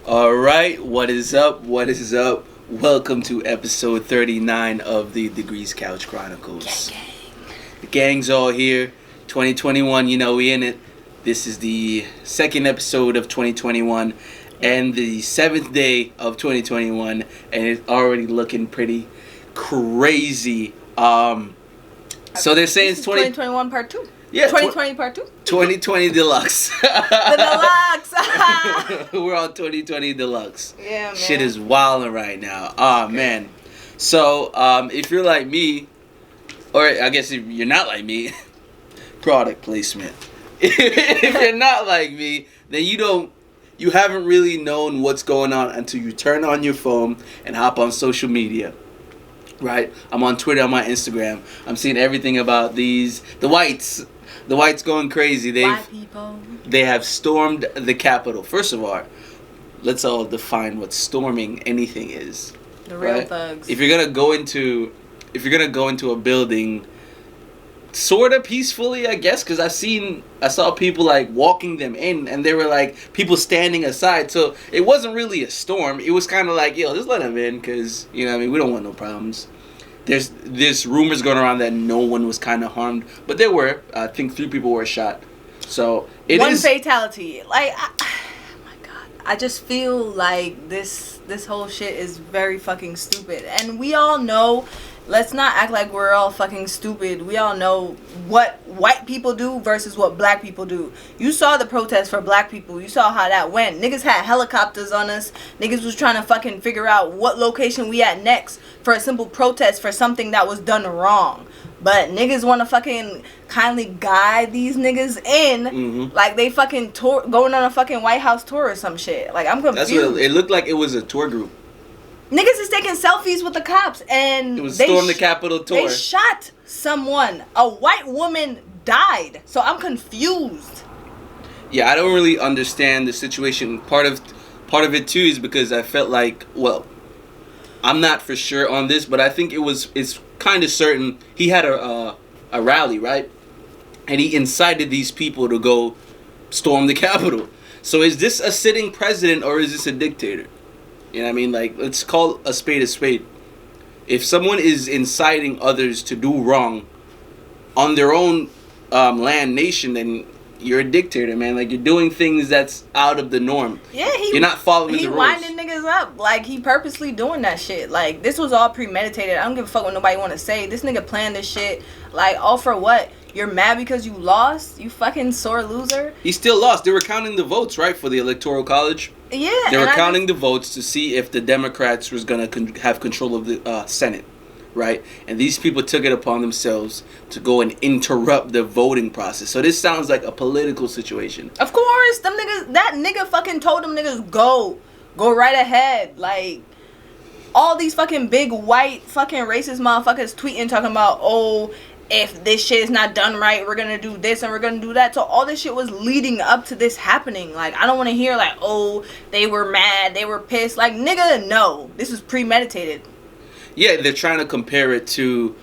All right, what is up? What is up? Welcome to episode 39 of the Degrees Couch Chronicles. Gang. The gang's all here. 2021, we in it. This is the second episode of 2021 and the 7th day of 2021, and it's already looking pretty crazy. So they're saying it's 2021 part 2. Yeah, 2020 part 2. 2020 Deluxe. The Deluxe. We're on 2020 Deluxe. Yeah, man. Shit is wilding right now. Oh, man. So, if you're like me, or I guess if you're not like me, product placement. If you're not like me, then you haven't really known what's going on until you turn on your phone and hop on social media. Right? I'm on Twitter, I'm on Instagram. I'm seeing everything about the whites. The whites going crazy. White people. They have stormed the Capitol. First of all, let's all define what storming anything is. The real right? thugs. If you're gonna go into a building, sort of peacefully, I guess, because I saw people like walking them in, and they were like people standing aside. So it wasn't really a storm. It was kind of like, yo, just let them in, because we don't want no problems. There's rumors going around that no one was kind of harmed, but there were. I think 3 people were shot. So one fatality. Like, oh my god, I just feel like this whole shit is very fucking stupid, and we all know. Let's not act like we're all fucking stupid. We all know what white people do versus what black people do. You saw the protest for black people. You saw how that went. Niggas had helicopters on us. Niggas was trying to fucking figure out what location we at next for a simple protest for something that was done wrong. But niggas want to fucking kindly guide these niggas in like they fucking going on a fucking White House tour or some shit. Like, I'm confused. That's what it looked like. It was a tour group. Niggas is taking selfies with the cops, and it was Storm the Capitol tour. They shot someone. A white woman died. So I'm confused. Yeah, I don't really understand the situation. Part of it too is because I felt like, well, I'm not for sure on this, but I think it's kind of certain he had a rally, right? And he incited these people to go storm the Capitol. So is this a sitting president or is this a dictator? You know what I mean? Like, let's call a spade a spade. If someone is inciting others to do wrong on their own land, nation, then you're a dictator, man. Like, you're doing things that's out of the norm. Yeah, you're not following the rules. He winding niggas up. Like, he purposely doing that shit. Like, this was all premeditated. I don't give a fuck what nobody want to say. This nigga planned this shit. Like, all for what? You're mad because you lost? You fucking sore loser? He still lost. They were counting the votes, right, for the Electoral College? Yeah. They were counting the votes to see if the Democrats was going to have control of the Senate, right? And these people took it upon themselves to go and interrupt the voting process. So this sounds like a political situation. Of course. That nigga fucking told them niggas, go right ahead. Like, all these fucking big white fucking racist motherfuckers tweeting talking about, oh, if this shit is not done right, we're gonna do this and we're gonna do that. So all this shit was leading up to this happening. Like, I don't want to hear like, oh, they were mad, they were pissed. Like, nigga, no, this was premeditated. Yeah, they're trying to compare it to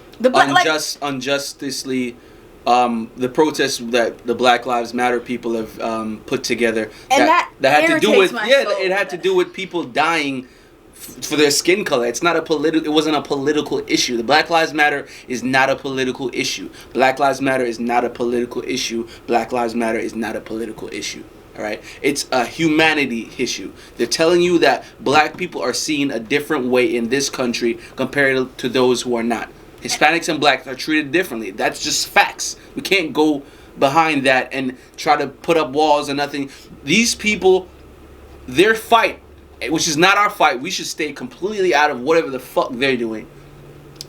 unjustly the protests that the Black Lives Matter people have put together. And that had to do with it had to do with people dying for their skin color. It wasn't a political issue. The Black Lives Matter is not a political issue. Black Lives Matter is not a political issue. Black Lives Matter is not a political issue. All right? It's a humanity issue. They're telling you that black people are seen a different way in this country compared to those who are not. Hispanics and blacks are treated differently. That's just facts. We can't go behind that and try to put up walls and nothing. These people, their fight, which is not our fight, we should stay completely out of whatever the fuck they're doing.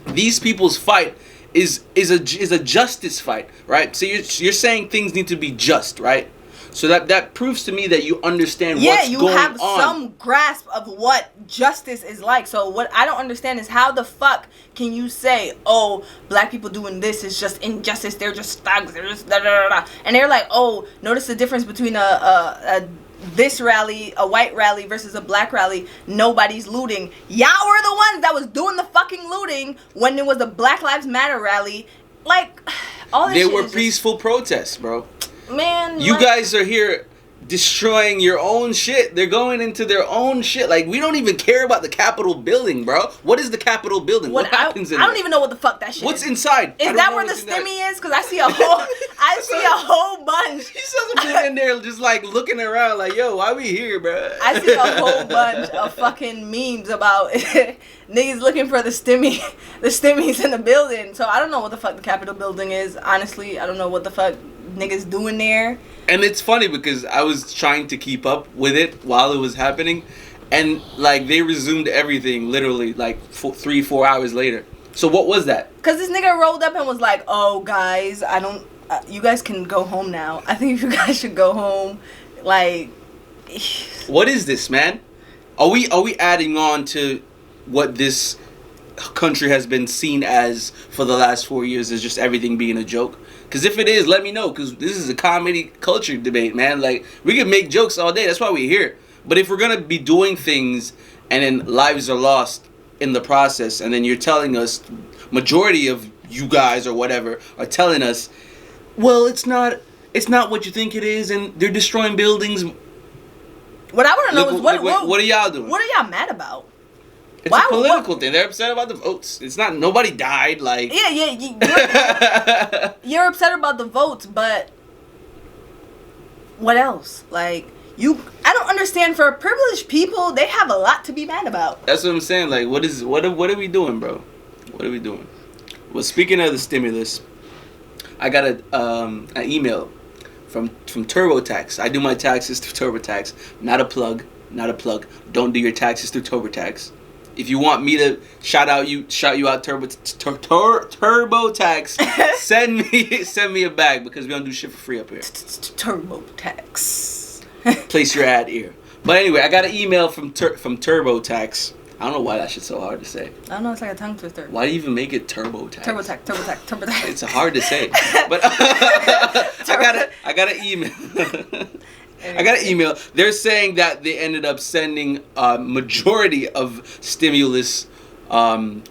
These people's fight is a justice fight, right? So you're saying things need to be just, right? So that proves to me that you understand what's going on. Yeah, you have some grasp of what justice is like. So what I don't understand is how the fuck can you say, oh, black people doing this is just injustice, they're just thugs, they're just da da da da. And they're like, oh, notice the difference between this rally, a white rally versus a black rally. Nobody's looting. Y'all were the ones that was doing the fucking looting when there was a Black Lives Matter rally. Like, all this they shit were is peaceful protests, bro. Man, you guys are here destroying your own shit. They're going into their own shit. Like, we don't even care about the Capitol building, bro. What is the Capitol building? What happens in I don't even know what the fuck that shit What's inside? Is that where the stimmy is? Because I see a whole, a whole bunch. You saw some dude in there just like looking around like, yo, why we here, bro? I see a whole bunch of fucking memes about niggas looking for the stimmies in the building. So I don't know what the fuck the Capitol building is. Honestly, I don't know what the fuck niggas doing there. And it's funny because I was trying to keep up with it while it was happening, and like they resumed everything literally like 3-4 hours later. So what was that? Because this nigga rolled up and was like, "Oh guys, I don't. You guys can go home now. I think you guys should go home." Like, what is this, man? Are we adding on to what this country has been seen as for the last 4 years as just everything being a joke? Because if it is, let me know. Because this is a comedy culture debate, man. Like, we can make jokes all day. That's why we're here. But if we're going to be doing things and then lives are lost in the process, and then you're telling us, majority of you guys or whatever are telling us, well, it's not what you think it is, and they're destroying buildings. What I want to know is what are y'all doing? What are y'all mad about? It's a political thing. They're upset about the votes. It's not, nobody died, like... Yeah. You're upset about the votes, but... what else? Like, I don't understand. For privileged people, they have a lot to be mad about. That's what I'm saying. Like, what are we doing, bro? What are we doing? Well, speaking of the stimulus, I got an email from TurboTax. I do my taxes through TurboTax. Not a plug. Don't do your taxes through TurboTax. If you want me to shout you out TurboTax, send me a bag because we don't do shit for free up here. TurboTax. Place your ad here. But anyway, I got an email from TurboTax. I don't know why that shit's so hard to say. I don't know, it's like a tongue twister. Why do you even make it TurboTax? TurboTax. It's hard to say. But I got an email. I got an email. They're saying that they ended up sending a majority of stimulus money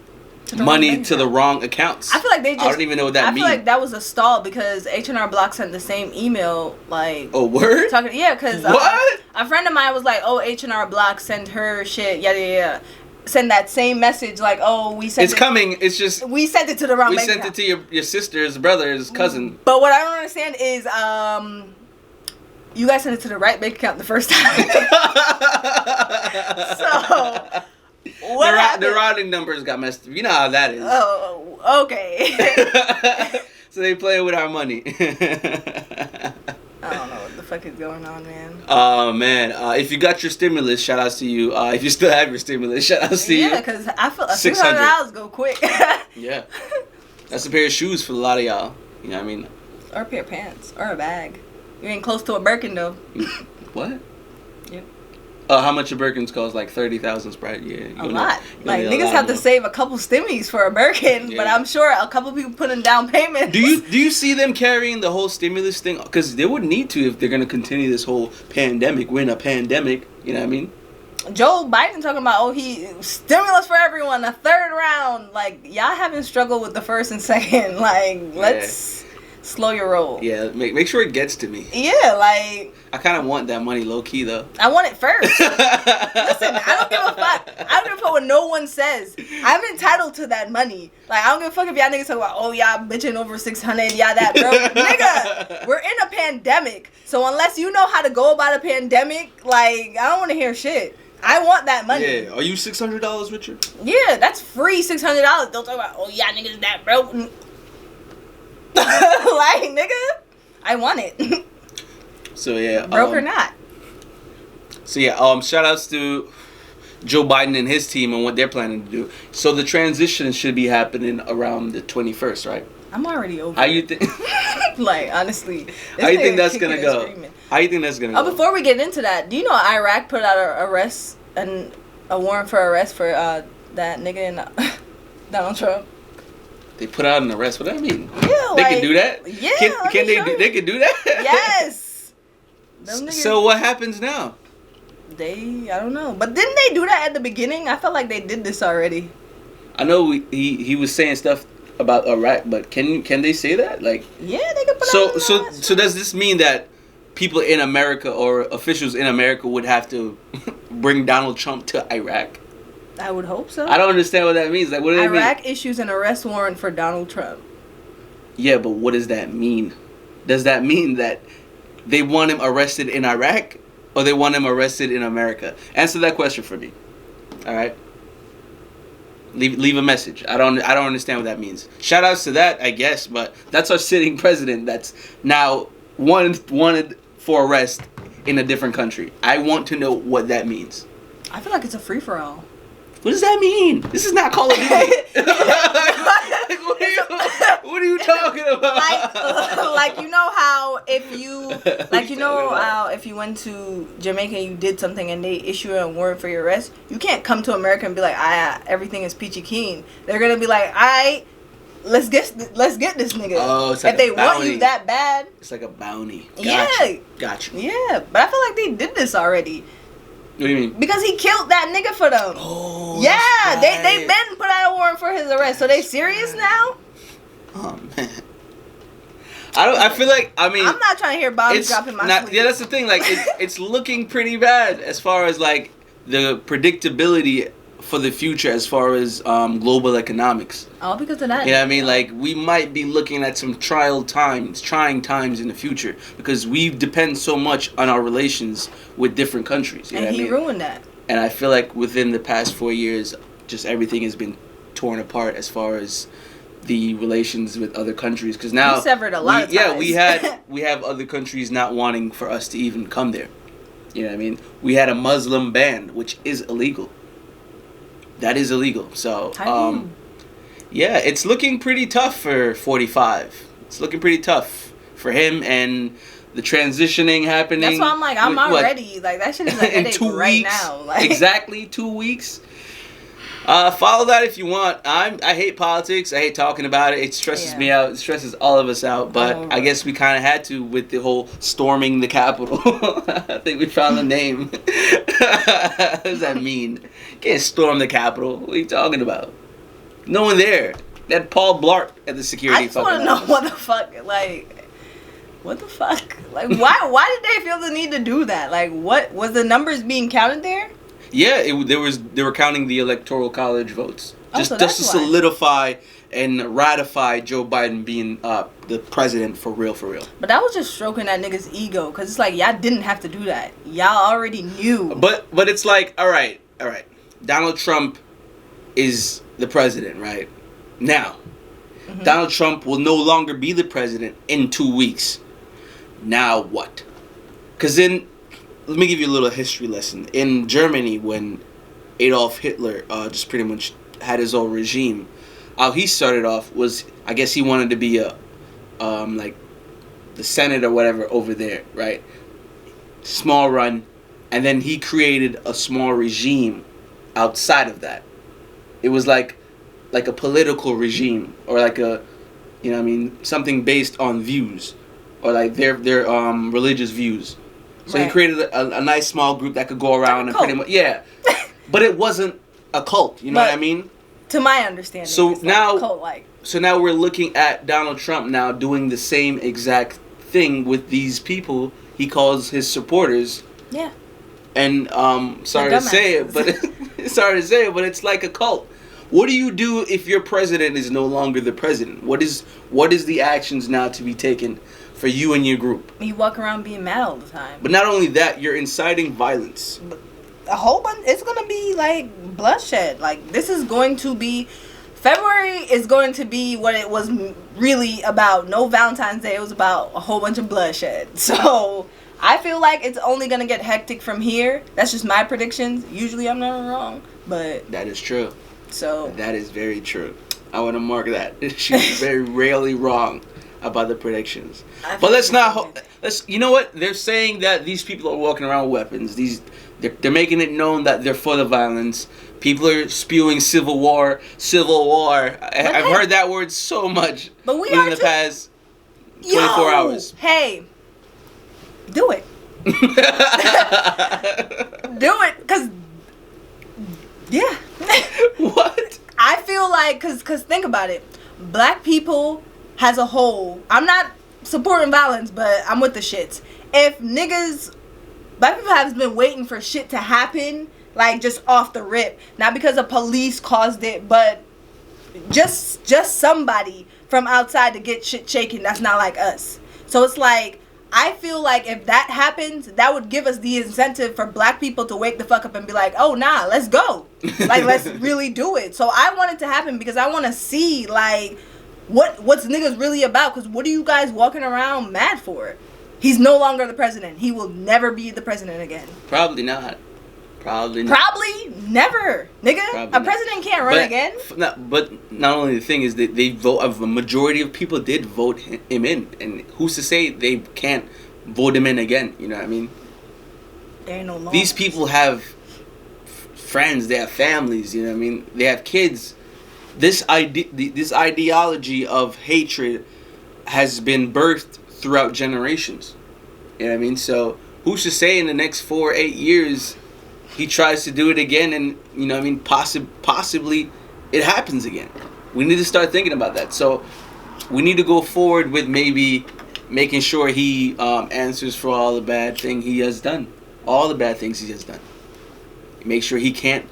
to the wrong accounts. I feel like I don't even know what that means. I feel like that was a stall because H&R Block sent the same email, like... Oh, word? Because a friend of mine was like, oh, H&R Block sent her shit, yada. Send that same message, like, oh, we sent it... It's coming, it's just... We sent it to the wrong bank account. We sent it to your sister's brother's cousin. But what I don't understand is, you guys sent it to the right bank account the first time. So... What happened? The routing numbers got messed up. You know how that is. Oh, okay. So they playing with our money. I don't know what the fuck is going on, man. Oh, man. If you got your stimulus, shout outs to you. If you still have your stimulus, shout outs to you. Yeah, because I feel $600 go quick. Yeah. That's a pair of shoes for a lot of y'all. You know what I mean? Or a pair of pants. Or a bag. You ain't close to a Birkin, though. What? Yep. How much a Birkin's cost? Like 30,000 Sprite? Yeah. A lot. Like, niggas have to save a couple stimmies for a Birkin, but I'm sure a couple people put in down payments. Do you see them carrying the whole stimulus thing? Because they would need to if they're going to continue this whole pandemic. We're in a pandemic. You know what I mean? Joe Biden talking about, stimulus for everyone, a third round. Like, y'all haven't struggled with the first and second. Like, let's slow your roll. Yeah, make sure it gets to me. Yeah, like... I kind of want that money low key though. I want it first. Listen, I don't give a fuck. I don't give a fuck what no one says. I'm entitled to that money. Like, I don't give a fuck if y'all niggas talk about, oh, y'all bitching over 600, y'all that, bro. Nigga, we're in a pandemic. So unless you know how to go about a pandemic, like, I don't want to hear shit. I want that money. Yeah. Are you $600, Richard? Yeah, that's free $600. Don't talk about, oh, y'all niggas that broke. Like, nigga, I want it. So yeah, broke or not. So yeah, shout outs to Joe Biden and his team and what they're planning to do. So the transition should be happening around the 21st, right? I'm already over. How you think? Like, honestly, how you think that's gonna go? How you think that's gonna go? Oh, before we get into that, do you know Iraq put out a warrant for arrest for that nigga in Donald Trump? They put out an arrest. What does that mean? Yeah, they can do that. Yeah, can they? They can do that. Yes. So what happens now? I don't know. But didn't they do that at the beginning? I felt like they did this already. I know he was saying stuff about Iraq, but can they say that? Like, yeah, they can put out an arrest. So does this mean that people in America or officials in America would have to bring Donald Trump to Iraq? I would hope so. I don't understand what that means. Like, what do they mean? Iraq issues an arrest warrant for Donald Trump. Yeah, but what does that mean? Does that mean that they want him arrested in Iraq or they want him arrested in America? Answer that question for me. All right. Leave a message. I don't understand what that means. Shout outs to that, I guess, but that's our sitting president that's now wanted for arrest in a different country. I want to know what that means. I feel like it's a free for all. What does that mean? This is not Call of Duty. What are you talking about? Like you know how if you went to Jamaica and you did something and they issue a warrant for your arrest, you can't come to America and be like, everything is peachy keen. They're gonna be like, let's get this nigga. Oh, it's like if they bounty. want you that bad. It's like a bounty. Gotcha. Yeah, but I feel like they did this already. What do you mean? Because he killed that nigga for them. Oh, yeah, right. they've been put out a warrant for his arrest. So they serious now? Oh man. I feel like I'm not trying to hear bombs dropping my sleep. Yeah, that's the thing. Like it's looking pretty bad as far as like the predictability for the future as far as global economics. All because of that. Yeah, I mean, like we might be looking at some trying times in the future because we depend so much on our relations with different countries. You know what I mean? Ruined that. And I feel like within the past 4 years, just everything has been torn apart as far as the relations with other countries. Because now we severed a lot of ties. Yeah, we have other countries not wanting for us to even come there. You know what I mean? We had a Muslim ban, which is illegal. That is illegal. So, yeah, it's looking pretty tough for 45. It's looking pretty tough for him and the transitioning happening. That's why I'm like, I'm not ready. Like, that shit is like in 2 right weeks. now. Like, exactly 2 weeks. Follow that if you want. I hate politics. I hate talking about it. It stresses me out. It stresses all of us out. But I guess we kind of had to with the whole storming the Capitol. I think we found the name. What does that mean? You can't storm the Capitol. What are you talking about? No one there. That Paul Blart at the security. I just want to know what the fuck. Like, what the fuck? Like, why did they feel the need to do that? Like, what was the numbers being counted there? Yeah, they were counting the electoral college votes just to solidify and ratify Joe Biden being the president for real. But that was just stroking that nigga's ego, cause it's like y'all didn't have to do that. Y'all already knew. But it's like all right. Donald Trump is the president, right? Now, Donald Trump will no longer be the president in 2 weeks. Now what? Cause then. Let me give you a little history lesson. In Germany, when Adolf Hitler just pretty much had his own regime, how he started off was, I guess he wanted to be like the Senate or whatever over there, right? Small run, and then he created a small regime outside of that. It was like a political regime, or like a, you know what I mean, something based on views, or like their religious views. So he created a nice small group that could go around and pretty much but it wasn't a cult. You know what I mean? To my understanding, so it's now like cult-like. So now we're looking at Donald Trump now doing the same exact thing with these people he calls his supporters. Yeah. And sorry to say it, but it's like a cult. What do you do if your president is no longer the president? What is the actions now to be taken for you and your group? You walk around being mad all the time. But not only that, you're inciting violence. A whole bunch. It's gonna be like bloodshed. Like, this is going to be. February is going to be what it was really about. No Valentine's Day. It was about a whole bunch of bloodshed. So I feel like it's only gonna get hectic from here. That's just my predictions. Usually I'm never wrong, but that is true. So that is very true. I want to mark that. She's very rarely wrong about the predictions. But let's not. You know what? They're saying that these people are walking around with weapons. They're making it known that they're for the violence. People are spewing civil war. I've heard that word so much within the past 24 hours. Hey, do it. Do it, because yeah. What? I feel like, cause think about it. Black people as a whole, I'm not supporting violence, but I'm with the shits. if niggas, black people have been waiting for shit to happen, like just off the rip, not because the police caused it, but just somebody from outside to get shit shaken that's not like us. So it's like, I feel like if that happens, that would give us the incentive for black people to wake the fuck up and be like, oh nah, let's go. Like, let's really do it. So I want it to happen because I want to see like what's niggas really about. Because what are you guys walking around mad for? He's no longer the president. He will never be the president again. Probably not. Probably not. Probably never, nigga. Probably a president can't run again. But not only the thing is that they vote. A majority of people did vote him in, and who's to say they can't vote him in again? You know what I mean? There ain't no law. These people have friends. They have families. You know what I mean? They have kids. This ideology of hatred has been birthed throughout generations. You know what I mean? So who's to say in the next 4 or 8 years he tries to do it again, and you know what I mean, possibly it happens again. We need to start thinking about that. So we need to go forward with maybe making sure he answers for all the bad thing he has done, all the bad things he has done. Make sure he can't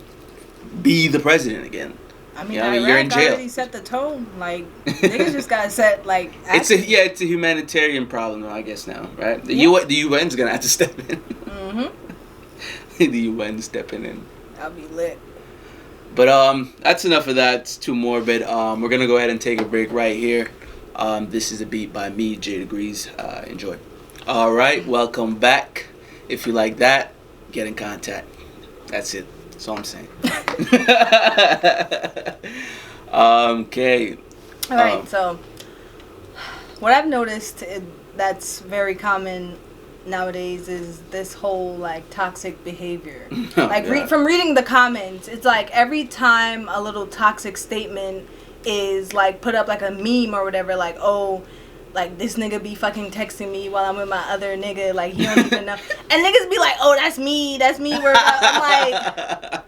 be the president again. I mean, you're in jail. Already set the tone. Like, niggas just gotta set like. It's a humanitarian problem, though, I guess now, right? The UN's gonna have to step in. Mm-hmm. The UN stepping in. I'll be lit. But that's enough of that. It's too morbid. We're gonna go ahead and take a break right here. This is a beat by me, J.Degrees. Enjoy. All right, welcome back. If you like that, get in contact. That's it. That's all I'm saying. Okay. All right. So, what I've noticed that's very common nowadays is this whole like toxic behavior. Like from reading the comments, it's like every time a little toxic statement is like put up like a meme or whatever, like, oh, like this nigga be fucking texting me while I'm with my other nigga, like he don't even know. And niggas be like, oh, that's me where I'm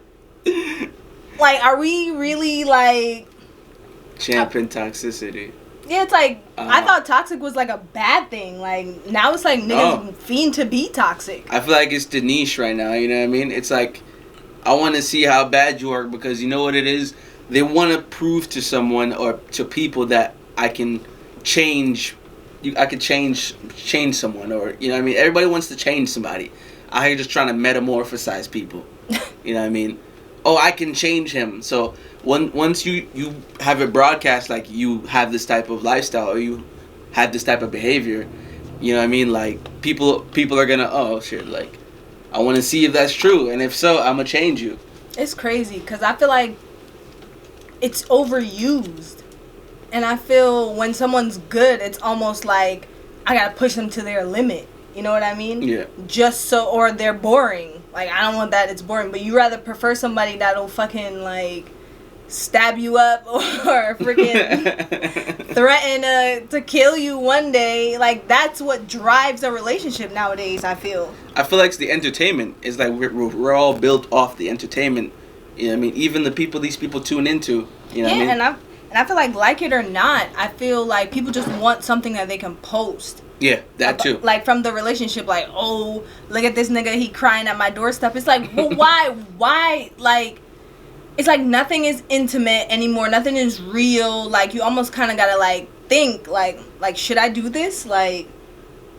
like are we really like champion toxicity? Yeah, it's like, I thought toxic was like a bad thing. Like, now it's like niggas fiend to be toxic. I feel like it's the niche right now, you know what I mean? It's like, I want to see how bad you are, because you know what it is? They want to prove to someone or to people that I can change, I could change someone, or, you know what I mean? Everybody wants to change somebody. I'm here just trying to metamorphosize people. You know what I mean? Oh, I can change him. So once you have it broadcast like you have this type of lifestyle or you have this type of behavior, you know what I mean? Like people are gonna, oh shit, like I want to see if that's true, and if so, I'm gonna change you. It's crazy because I feel like it's overused, and I feel when someone's good, it's almost like I gotta push them to their limit. You know what I mean? Yeah. Just so, or they're boring. Like, I don't want that. It's boring. But you rather prefer somebody that'll fucking, like, stab you up or freaking threaten to kill you one day. Like, that's what drives a relationship nowadays, I feel. I feel like it's the entertainment. It's like we're all built off the entertainment. You know what I mean? Even the people these people tune into. You know what I mean? And I feel like it or not, I feel like people just want something that they can post. Yeah, that too. Like, from the relationship, like, oh, look at this nigga, he crying at my doorstep. It's like, well, why, like, it's like nothing is intimate anymore. Nothing is real. Like, you almost kind of gotta, like, think, like, should I do this? Like,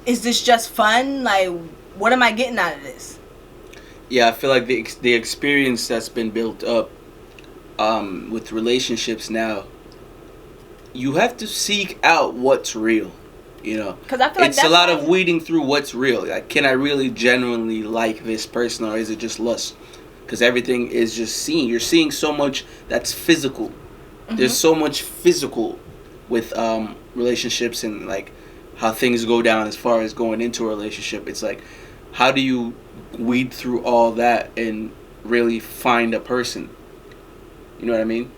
is this just fun? Like, what am I getting out of this? Yeah, I feel like the experience that's been built up with relationships now, you have to seek out what's real. You know, because I feel like it's a lot of weeding through what's real. Like, can I really genuinely like this person, or is it just lust? Because everything is just seeing. You're seeing so much that's physical. Mm-hmm. There's so much physical with relationships and like how things go down as far as going into a relationship. It's like, how do you weed through all that and really find a person? You know what I mean?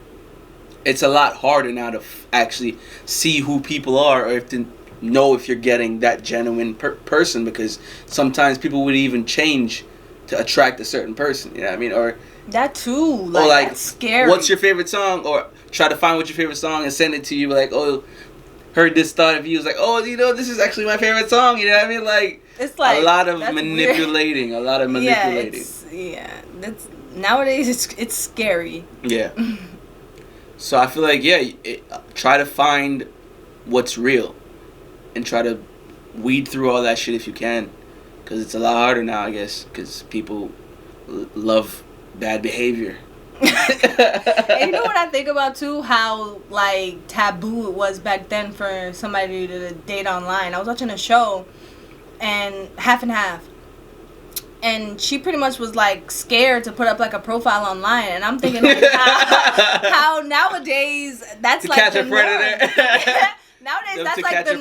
It's a lot harder now to actually see who people are, or if to know if you're getting that genuine person, because sometimes people would even change to attract a certain person, you know what I mean? Or that too, like that's scary. What's your favorite song? Or try to find what's your favorite song and send it to you, like, oh, heard this thought of you, was like, oh, this is actually my favorite song. You know what I mean? Like, it's like a lot of manipulating. Weird. A lot of manipulating. That's nowadays it's scary. Yeah. So I feel like try to find what's real, and try to weed through all that shit if you can, because it's a lot harder now, I guess, because people love bad behavior. And you know what I think about too? How like taboo it was back then for somebody to date online. I was watching a show, and half and half, and she pretty much was like scared to put up like a profile online, and I'm thinking like how nowadays that's to like catch the a predator. Nowadays that's like the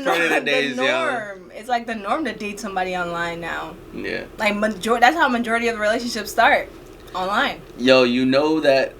norm. It's like the norm to date somebody online now. Yeah. Like that's how majority of the relationships start. Online. Yo, you know that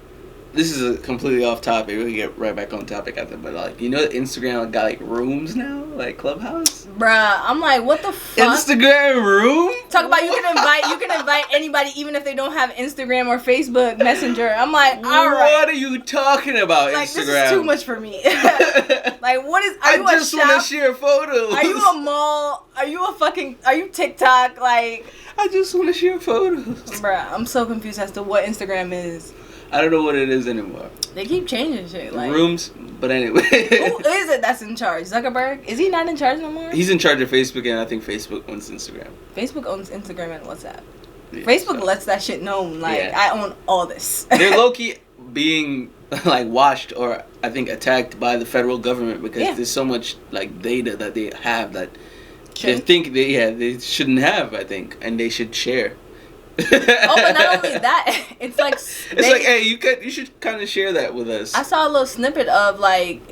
this is a completely off topic. We can get right back on topic after, but like, that Instagram got like rooms now, like Clubhouse. Bruh, I'm like, what the fuck? Instagram room? Talk about you can invite anybody even if they don't have Instagram or Facebook Messenger. I'm like, all right. What are you talking about? Like, Instagram? This is too much for me. Like, what is? I just want to share photos. Are you a mall? Are you TikTok? Like, I just want to share photos. Bruh, I'm so confused as to what Instagram is. I don't know what it is anymore. They keep changing shit. Like, rooms, but anyway. Who is it that's in charge? Zuckerberg? Is he not in charge no more? He's in charge of Facebook, and I think Facebook owns Instagram. Facebook owns Instagram and WhatsApp. Yeah, Facebook lets that shit known. Like, I own all this. They're low-key being like watched, or I think attacked by the federal government, because there's so much like data that they have that they think they shouldn't have, I think, and they should share. Oh, but not only that, it's like hey, you should kind of share that with us. I saw a little snippet of like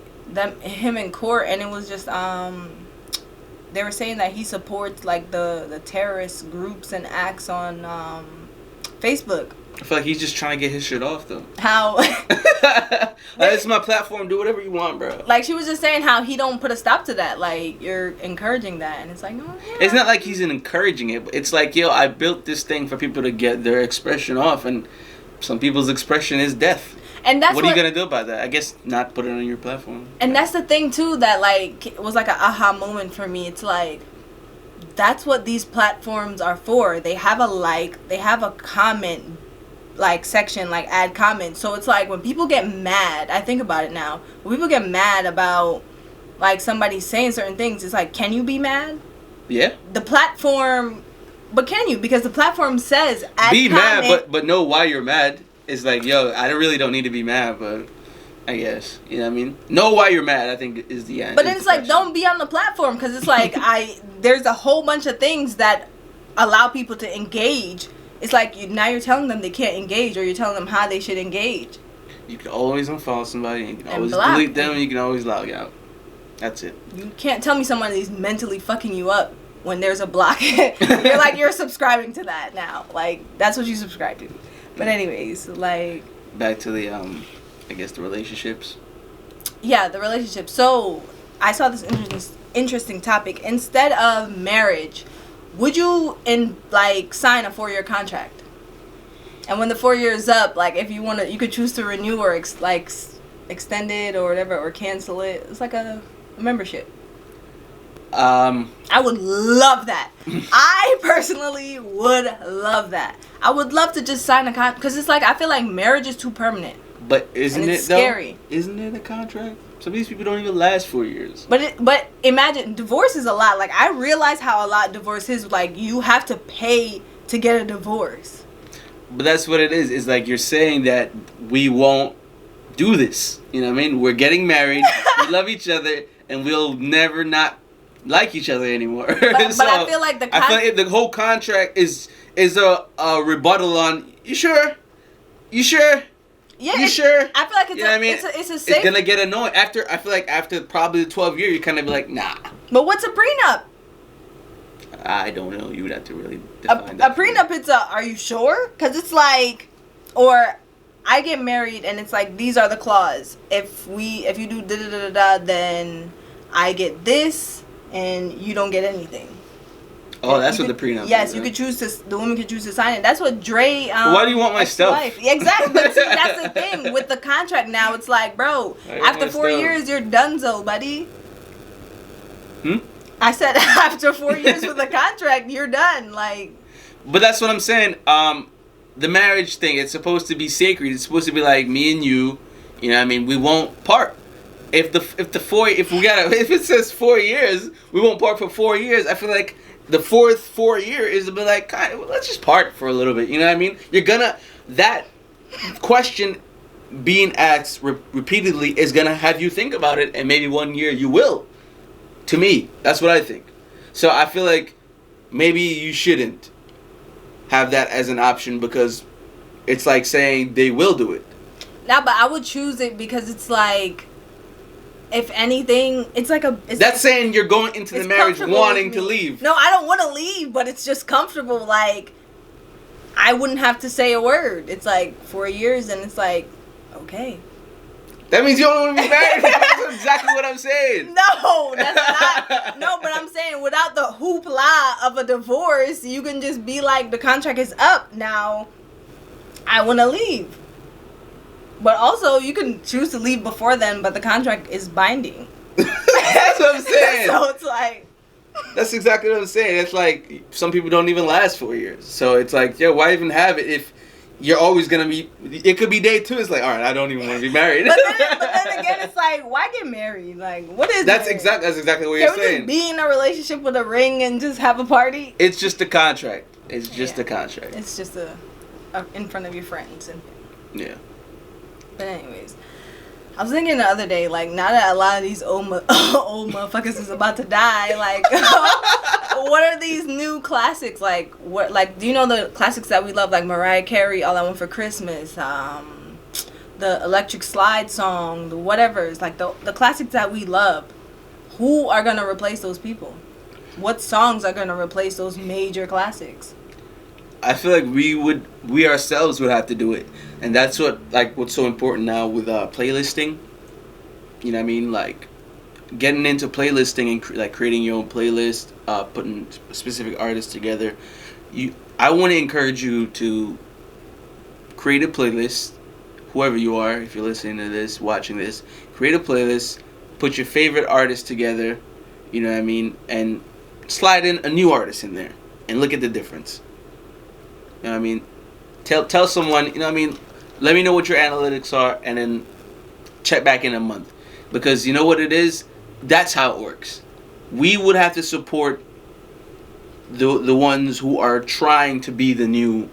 him in court, and it was just they were saying that he supports like the terrorist groups and acts on Facebook. I feel like he's just trying to get his shit off, though. How? This is my platform. Do whatever you want, bro. Like, she was just saying how he don't put a stop to that. Like, you're encouraging that. And it's like, no. Yeah. It's not like he's encouraging it. It's like, I built this thing for people to get their expression off. And some people's expression is death. And that's what are you going to do about that? I guess not put it on your platform. And that's the thing, too, that, like, it was like an aha moment for me. It's like, that's what these platforms are for. They have they have a comment like section, like add comments. So it's like when people get mad, I think about it now, when people get mad about like somebody saying certain things, it's like, can you be mad? Yeah. The platform, but can you? Because the platform says add be comment. Mad, but know why you're mad. It's like, I really don't need to be mad, but I guess, you know what I mean? Know why you're mad, I think, is the end. But then it's like, don't be on the platform, because it's like there's a whole bunch of things that allow people to engage. It's like now you're telling them they can't engage, or you're telling them how they should engage. You can always unfollow somebody, and you can always delete them, and you can always log out. That's it. You can't tell me somebody's mentally fucking you up when there's a block. you're subscribing to that now. Like, that's what you subscribe to. But anyways, like, back to the I guess the relationships. Yeah, the relationships. So I saw this interesting topic. Instead of marriage, would you sign a 4-year contract? And when the 4 years up, like, if you want to, you could choose to renew or extend it or whatever, or cancel it. It's like a membership. I would love that. I personally would love that. I would love to just sign a contract, because it's like, I feel like marriage is too permanent. But isn't it scary? Though? Isn't it a contract? Some of these people don't even last 4 years. But imagine, divorce is a lot. Like, I realize how a lot divorce is. Like, you have to pay to get a divorce. But that's what it is. It's like you're saying that we won't do this. You know what I mean? We're getting married. We love each other, and we'll never not like each other anymore. But, so, I feel like the whole contract is a rebuttal on, you sure? You sure? Yeah, you sure? I feel like it's a safe. It's gonna get annoying after. I feel like after probably the 12th year, you kind of be like, nah. But what's a prenup? I don't know. You would have to really define that. A prenup, it's are you sure? Because it's like, or I get married and it's like, these are the clause. If you do da da da da, then I get this and you don't get anything. Oh, that's what the prenup is. Yes, you could choose to. The woman could choose to sign it. That's what Dre. Why do you want my stuff? Exactly, but see, that's the thing with the contract now. It's like, bro, after 4 years, you're donezo, buddy. I said after 4 years with a contract, you're done. Like, but that's what I'm saying. The marriage thing, it's supposed to be sacred. It's supposed to be like me and you. You know what I mean? We won't part. If it says 4 years, we won't part for 4 years. I feel like the fourth 4 year is to be like, God, well, let's just part for a little bit. You know what I mean? That question being asked repeatedly is gonna have you think about it, and maybe 1 year you will. To me, that's what I think. So I feel like maybe you shouldn't have that as an option, because it's like saying they will do it. Nah, but I would choose it because it's like, if anything, it's like that's saying you're going into the marriage wanting to leave. No, I don't want to leave, but it's just comfortable. Like, I wouldn't have to say a word. It's like 4 years, and it's like, okay. That means you don't want to be married. That's exactly what I'm saying. No, that's not. No, but I'm saying without the hoopla of a divorce, you can just be like, the contract is up now. I want to leave. But also, you can choose to leave before then, but the contract is binding. That's what I'm saying. So it's like... That's exactly what I'm saying. It's like, some people don't even last 4 years. So it's like, yo, why even have it if you're always going to be... It could be day 2. It's like, all right, I don't even want to be married. but then again, it's like, why get married? Like, what is That's exactly what you're saying. Can we just be in a relationship with a ring and just have a party? It's just a contract. It's just a contract. It's just a in front of your friends. Yeah. But anyways, I was thinking the other day, like, now that a lot of these old motherfuckers is about to die, like, what are these new classics? Like, what? Like, do you know the classics that we love, like Mariah Carey, All I Want for Christmas, the Electric Slide song, the whatever's, like the classics that we love? Who are gonna replace those people? What songs are gonna replace those major classics? I feel like we ourselves would have to do it, and that's what's so important now with playlisting. You know what I mean? Like, getting into playlisting and like creating your own playlist, putting specific artists together. I want to encourage you to create a playlist. Whoever you are, if you're listening to this, watching this, create a playlist. Put your favorite artists together. You know what I mean? And slide in a new artist in there, and look at the difference. You know what I mean? Tell someone, you know what I mean? Let me know what your analytics are, and then check back in a month. Because you know what it is? That's how it works. We would have to support the ones who are trying to be the new,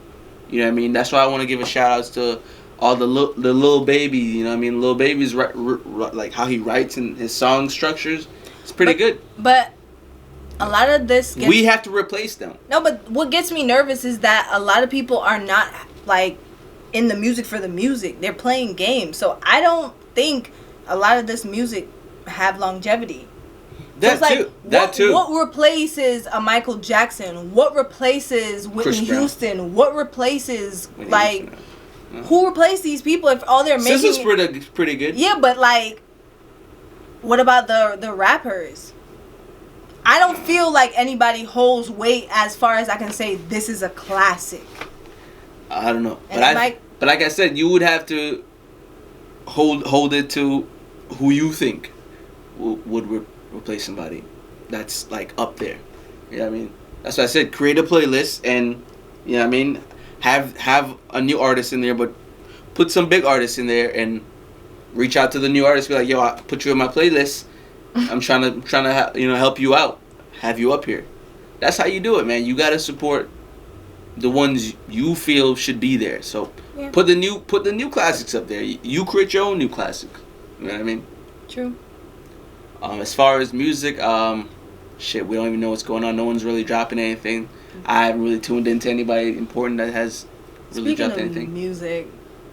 you know what I mean? That's why I want to give a shout out to all the Lil Baby, you know what I mean? Lil Baby's like how he writes and his song structures. It's pretty good. But a lot of this we have to replace them. No, but what gets me nervous is that a lot of people are not like in the music for the music. They're playing games. So I don't think a lot of this music have longevity. That so too. That too. What replaces a Michael Jackson? What replaces Whitney Houston? What replaces who replaced these people if all they're making? This is pretty good. Yeah, but like, what about the rappers? I don't feel like anybody holds weight as far as I can say this is a classic. I don't know, but like I said, you would have to hold it to who you think would replace somebody that's like up there. You know what I mean? That's why I said create a playlist, and you know what I mean, have a new artist in there, but put some big artists in there and reach out to the new artists. Be like, yo, I put you in my playlist. I'm trying to help you out, have you up here. That's how you do it, man. You gotta support the ones you feel should be there. So put the new classics up there. You create your own new classics. You know what I mean? True. As far as music, we don't even know what's going on. No one's really dropping anything. I haven't really tuned into anybody important that has really dropped anything. Speaking of music,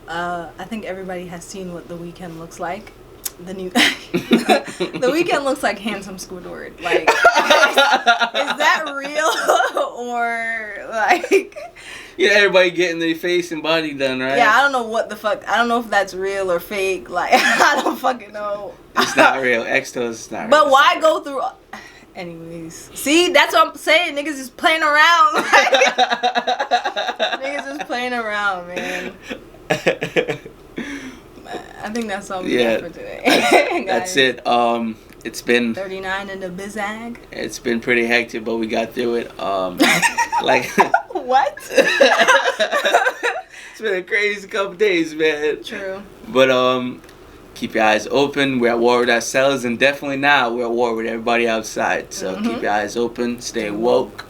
I think everybody has seen what The Weeknd looks like. The Weeknd looks like handsome Squidward. Like, is that real or like? Yeah, everybody getting their face and body done, right? Yeah, I don't know what the fuck. I don't know if that's real or fake. Like, I don't fucking know. It's not real. Extos is not real. But why go through? Anyways, see, that's what I'm saying. Niggas is playing around. Niggas is playing around, man. I think that's all we got for today. That's it. It's been 39 in the bizag. It's been pretty hectic, but we got through it. Like what? It's been a crazy couple days, man. True. But keep your eyes open. We're at war with ourselves, and definitely now we're at war with everybody outside. So keep your eyes open. Stay woke.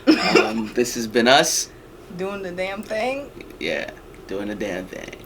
This has been us doing the damn thing. Yeah, doing the damn thing.